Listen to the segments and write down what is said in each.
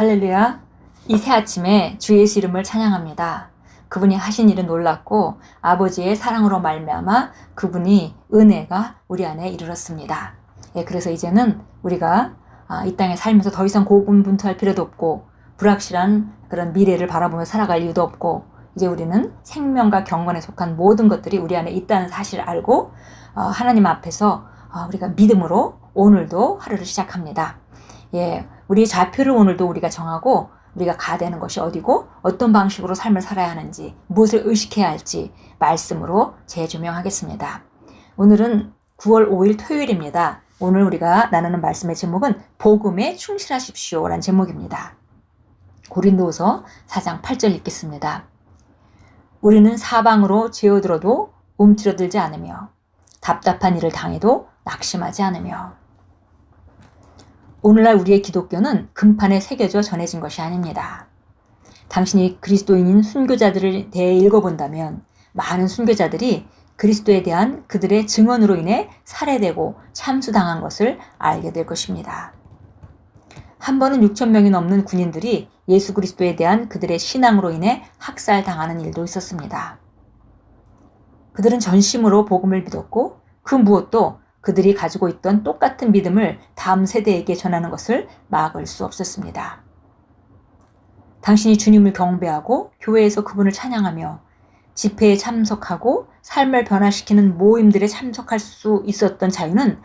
할렐루야. 이 새 아침에 주 예수 이름을 찬양합니다. 그분이 하신 일은 놀랍고 아버지의 사랑으로 말미암아 그분이 은혜가 우리 안에 이르렀습니다. 그래서 이제는 우리가 이 땅에 살면서 더 이상 고군분투할 필요도 없고 불확실한 그런 미래를 바라보며 살아갈 이유도 없고 이제 우리는 생명과 경건에 속한 모든 것들이 우리 안에 있다는 사실을 알고 하나님 앞에서 우리가 믿음으로 오늘도 하루를 시작합니다. 우리 좌표를 오늘도 우리가 정하고 우리가 가야 되는 것이 어디고 어떤 방식으로 삶을 살아야 하는지 무엇을 의식해야 할지 말씀으로 재조명하겠습니다. 오늘은 9월 5일 토요일입니다. 오늘 우리가 나누는 말씀의 제목은 복음에 충실하십시오 라는 제목입니다. 고린도후서 4장 8절 읽겠습니다. 우리는 사방으로 죄어들어도 움츠러들지 않으며 답답한 일을 당해도 낙심하지 않으며. 오늘날 우리의 기독교는 금판에 새겨져 전해진 것이 아닙니다. 당신이 그리스도인인 순교자들을 대해 읽어본다면 많은 순교자들이 그리스도에 대한 그들의 증언으로 인해 살해되고 참수당한 것을 알게 될 것입니다. 한 번은 6천 명이 넘는 군인들이 예수 그리스도에 대한 그들의 신앙으로 인해 학살당하는 일도 있었습니다. 그들은 전심으로 복음을 믿었고 그 무엇도 그들이 가지고 있던 똑같은 믿음을 다음 세대에게 전하는 것을 막을 수 없었습니다. 당신이 주님을 경배하고 교회에서 그분을 찬양하며 집회에 참석하고 삶을 변화시키는 모임들에 참석할 수 있었던 자유는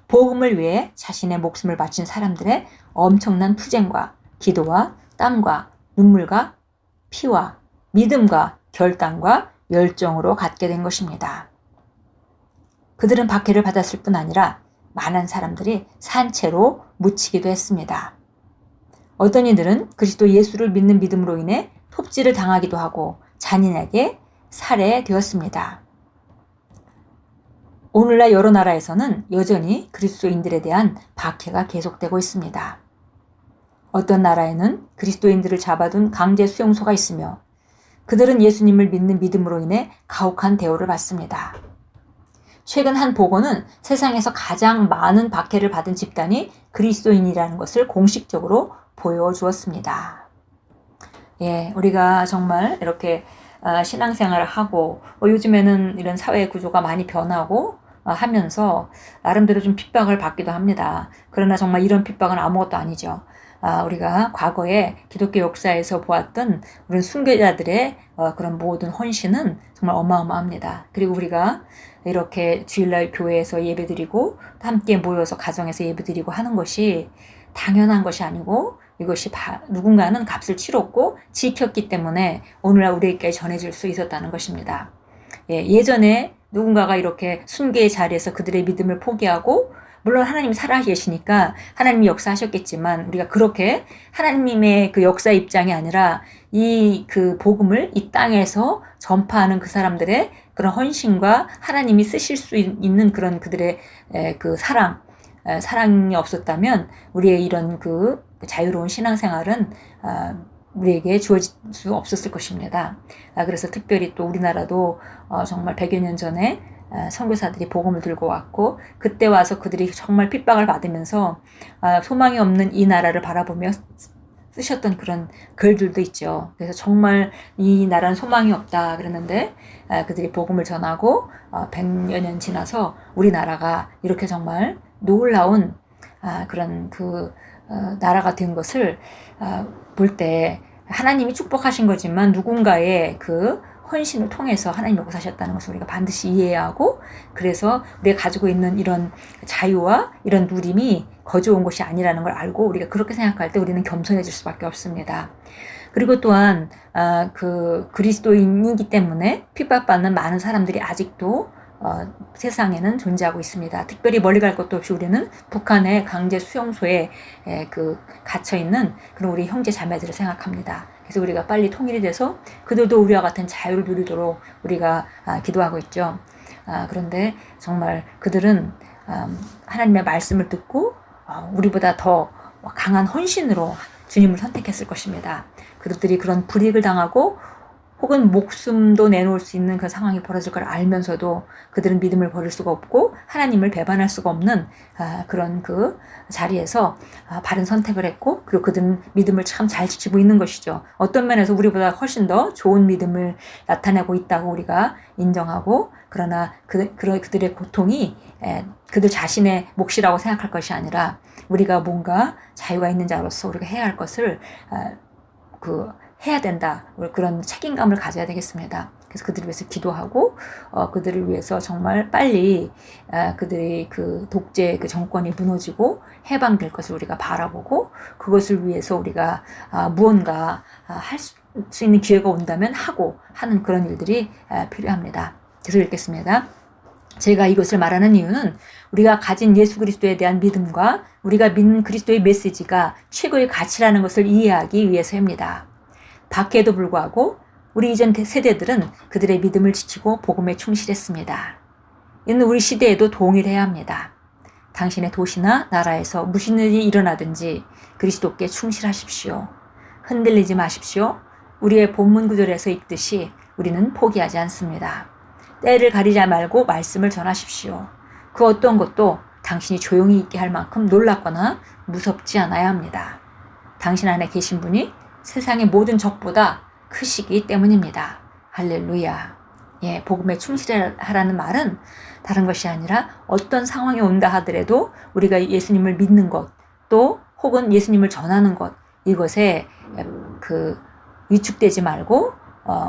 복음을 위해 자신의 목숨을 바친 사람들의 엄청난 투쟁과 기도와 땀과 눈물과 피와 믿음과 결단과 열정으로 갖게 된 것입니다. 그들은 박해를 받았을 뿐 아니라 많은 사람들이 산채로 묻히기도 했습니다. 어떤 이들은 그리스도 예수를 믿는 믿음으로 인해 톱질을 당하기도 하고 잔인하게 살해되었습니다. 오늘날 여러 나라에서는 여전히 그리스도인들에 대한 박해가 계속되고 있습니다. 어떤 나라에는 그리스도인들을 잡아둔 강제 수용소가 있으며 그들은 예수님을 믿는 믿음으로 인해 가혹한 대우를 받습니다. 최근 한 보고는 세상에서 가장 많은 박해를 받은 집단이 그리스도인이라는 것을 공식적으로 보여주었습니다. 우리가 정말 이렇게 신앙생활을 하고 요즘에는 이런 사회 구조가 많이 변하고 하면서 나름대로 좀 핍박을 받기도 합니다. 그러나 정말 이런 핍박은 아무것도 아니죠. 우리가 과거에 기독교 역사에서 보았던 우리 순교자들의 그런 모든 헌신은 정말 어마어마합니다. 그리고 우리가 이렇게 주일날 교회에서 예배드리고 함께 모여서 가정에서 예배드리고 하는 것이 당연한 것이 아니고 이것이 누군가는 값을 치렀고 지켰기 때문에 오늘날 우리에게 전해질 수 있었다는 것입니다. 예전에 누군가가 이렇게 순교의 자리에서 그들의 믿음을 포기하고 물론 하나님이 살아계시니까 하나님이 역사하셨겠지만 우리가 그렇게 하나님의 그 역사 입장이 아니라 그 복음을 이 땅에서 전파하는 그 사람들의 그런 헌신과 하나님이 쓰실 수 있는 그런 그들의 그 사랑이 없었다면 우리의 이런 그 자유로운 신앙생활은 우리에게 주어질 수 없었을 것입니다. 그래서 특별히 또 우리나라도 정말 100여 년 전에 선교사들이 복음을 들고 왔고 그때 와서 그들이 정말 핍박을 받으면서 소망이 없는 이 나라를 바라보며 쓰셨던 그런 글들도 있죠. 그래서 정말 이 나라는 소망이 없다 그랬는데 그들이 복음을 전하고 100여 년 지나서 우리나라가 이렇게 정말 놀라운 그런 그 나라가 된 것을 볼 때 하나님이 축복하신 거지만 누군가의 그 헌신을 통해서 하나님이 역사하셨다는 것을 우리가 반드시 이해해야 하고 그래서 우리가 가지고 있는 이런 자유와 이런 누림이 거저온 것이 아니라는 걸 알고 우리가 그렇게 생각할 때 우리는 겸손해질 수밖에 없습니다. 그리고 또한 그 그리스도인이기 때문에 핍박받는 많은 사람들이 아직도 세상에는 존재하고 있습니다. 특별히 멀리 갈 것도 없이 우리는 북한의 강제 수용소에 갇혀있는 그런 우리 형제 자매들을 생각합니다. 그래서 우리가 빨리 통일이 돼서 그들도 우리와 같은 자유를 누리도록 우리가 기도하고 있죠. 그런데 정말 그들은 하나님의 말씀을 듣고 우리보다 더 강한 헌신으로 주님을 선택했을 것입니다. 그들이 그런 불이익을 당하고 혹은 목숨도 내놓을 수 있는 그 상황이 벌어질 걸 알면서도 그들은 믿음을 버릴 수가 없고 하나님을 배반할 수가 없는 그런 그 자리에서 바른 선택을 했고, 그리고 그들은 믿음을 참 잘 지키고 있는 것이죠. 어떤 면에서 우리보다 훨씬 더 좋은 믿음을 나타내고 있다고 우리가 인정하고, 그러나 그들의 고통이 그들 자신의 몫이라고 생각할 것이 아니라 우리가 뭔가 자유가 있는 자로서 우리가 해야 할 것을 해야 된다. 그런 책임감을 가져야 되겠습니다. 그래서 그들을 위해서 기도하고 그들을 위해서 정말 빨리 그들의 그 독재 그 정권이 무너지고 해방될 것을 우리가 바라보고, 그것을 위해서 우리가 무언가 할 수 있는 기회가 온다면 하고 하는 그런 일들이 필요합니다. 계속 읽겠습니다. 제가 이것을 말하는 이유는 우리가 가진 예수 그리스도에 대한 믿음과 우리가 믿는 그리스도의 메시지가 최고의 가치라는 것을 이해하기 위해서입니다. 박해에도 불구하고 우리 이전 세대들은 그들의 믿음을 지키고 복음에 충실했습니다. 이는 우리 시대에도 동일해야 합니다. 당신의 도시나 나라에서 무슨 일이 일어나든지 그리스도께 충실하십시오. 흔들리지 마십시오. 우리의 본문 구절에서 읽듯이 우리는 포기하지 않습니다. 때를 가리지 말고 말씀을 전하십시오. 그 어떤 것도 당신이 조용히 있게 할 만큼 놀랍거나 무섭지 않아야 합니다. 당신 안에 계신 분이 세상의 모든 적보다 크시기 때문입니다. 할렐루야. 복음에 충실하라는 말은 다른 것이 아니라 어떤 상황이 온다 하더라도 우리가 예수님을 믿는 것, 또 혹은 예수님을 전하는 것, 이것에 위축되지 말고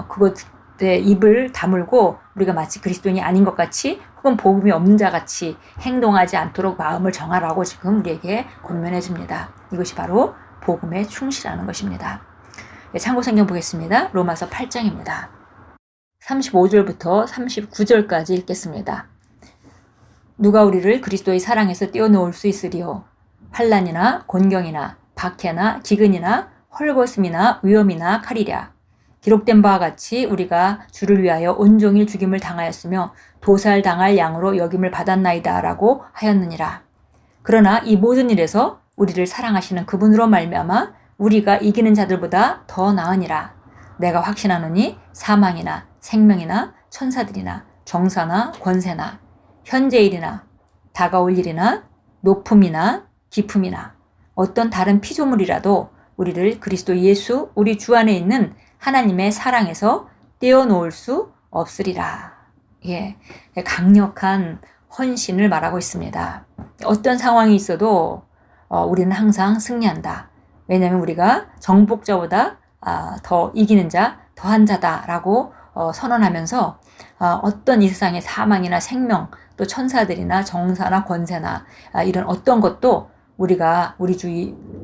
그것에 입을 다물고 우리가 마치 그리스도인이 아닌 것 같이 혹은 복음이 없는 자 같이 행동하지 않도록 마음을 정하라고 지금 우리에게 권면해 줍니다. 이것이 바로 복음에 충실하는 것입니다. 참고 성경 보겠습니다. 로마서 8장입니다. 35절부터 39절까지 읽겠습니다. 누가 우리를 그리스도의 사랑에서 떼어놓을 수 있으리요? 환난이나 곤경이나 박해나 기근이나 헐벗음이나 위험이나 칼이랴. 기록된 바와 같이 우리가 주를 위하여 온종일 죽임을 당하였으며 도살당할 양으로 여김을 받았나이다 라고 하였느니라. 그러나 이 모든 일에서 우리를 사랑하시는 그분으로 말미암아 우리가 이기는 자들보다 더 나으니라. 내가 확신하노니 사망이나 생명이나 천사들이나 정사나 권세나 현재일이나 다가올 일이나 높음이나 깊음이나 어떤 다른 피조물이라도 우리를 그리스도 예수 우리 주 안에 있는 하나님의 사랑에서 떼어놓을 수 없으리라. 강력한 헌신을 말하고 있습니다. 어떤 상황이 있어도 우리는 항상 승리한다. 왜냐하면 우리가 정복자보다 더 이기는 자, 더한 자다라고 선언하면서 어떤 이 세상의 사망이나 생명, 또 천사들이나 정사나 권세나 이런 어떤 것도 우리가 우리 주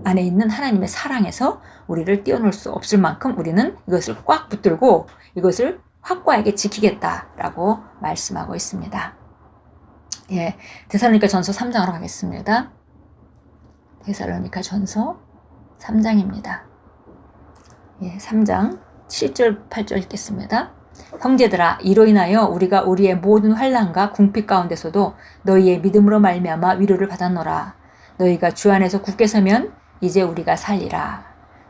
안에 있는 하나님의 사랑에서 우리를 떼어놓을 수 없을 만큼 우리는 이것을 꽉 붙들고 이것을 확고하게 지키겠다라고 말씀하고 있습니다. 데살로니가 전서 3장으로 가겠습니다. 데살로니가 전서 3장입니다. 3장 7절 8절 읽겠습니다. 형제들아, 이로 인하여 우리가 우리의 모든 환난과 궁핍 가운데서도 너희의 믿음으로 말미암아 위로를 받았노라. 너희가 주 안에서 굳게 서면 이제 우리가 살리라.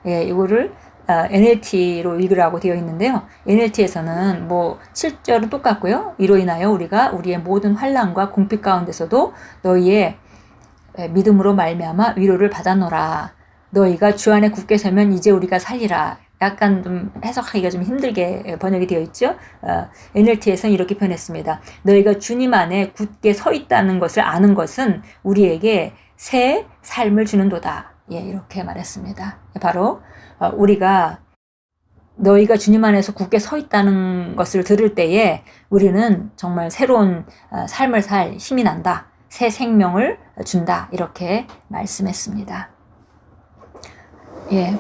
이거를 NLT로 읽으라고 되어 있는데요. NLT에서는 7절은 똑같고요. 이로 인하여 우리가 우리의 모든 환난과 궁핍 가운데서도 너희의 믿음으로 말미암아 위로를 받았노라. 너희가 주 안에 굳게 서면 이제 우리가 살리라. 약간 좀 해석하기가 좀 힘들게 번역이 되어 있죠. NLT에서는 이렇게 표현했습니다. 너희가 주님 안에 굳게 서 있다는 것을 아는 것은 우리에게 새 삶을 주는도다. 이렇게 말했습니다. 바로 우리가 너희가 주님 안에서 굳게 서 있다는 것을 들을 때에 우리는 정말 새로운 삶을 살 힘이 난다. 새 생명을 준다. 이렇게 말씀했습니다.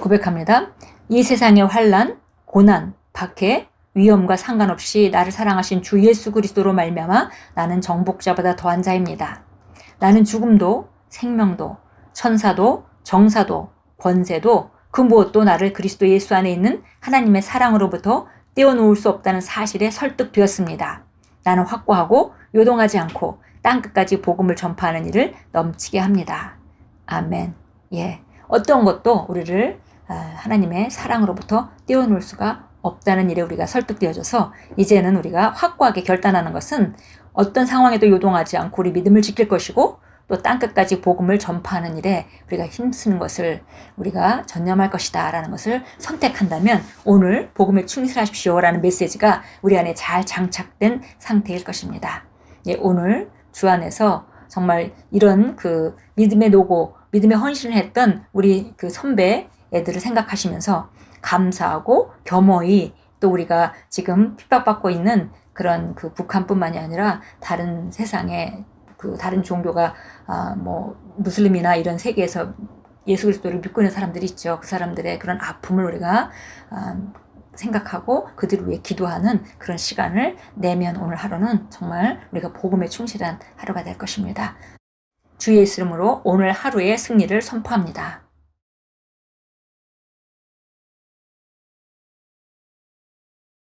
고백합니다. 이 세상의 환난, 고난, 박해, 위험과 상관없이 나를 사랑하신 주 예수 그리스도로 말미암아 나는 정복자보다 더한 자입니다. 나는 죽음도 생명도 천사도 정사도 권세도 그 무엇도 나를 그리스도 예수 안에 있는 하나님의 사랑으로부터 떼어놓을 수 없다는 사실에 설득되었습니다. 나는 확고하고 요동하지 않고 땅끝까지 복음을 전파하는 일을 넘치게 합니다. 아멘. 어떤 것도 우리를 하나님의 사랑으로부터 떼어놓을 수가 없다는 일에 우리가 설득되어져서 이제는 우리가 확고하게 결단하는 것은 어떤 상황에도 요동하지 않고 우리 믿음을 지킬 것이고 또 땅끝까지 복음을 전파하는 일에 우리가 힘쓰는 것을 우리가 전념할 것이다 라는 것을 선택한다면 오늘 복음에 충실하십시오 라는 메시지가 우리 안에 잘 장착된 상태일 것입니다. 예, 오늘 주 안에서 정말 이런 그 믿음의 노고, 믿음의 헌신을 했던 우리 그 선배 애들을 생각하시면서 감사하고 겸허히 또 우리가 지금 핍박받고 있는 그런 그 북한뿐만이 아니라 다른 세상에 그 다른 종교가 뭐 무슬림이나 이런 세계에서 예수 그리스도를 믿고 있는 사람들이 있죠. 그 사람들의 그런 아픔을 우리가 생각하고 그들을 위해 기도하는 그런 시간을 내면 오늘 하루는 정말 우리가 복음에 충실한 하루가 될 것입니다. 주 예수 이름으로 오늘 하루의 승리를 선포합니다.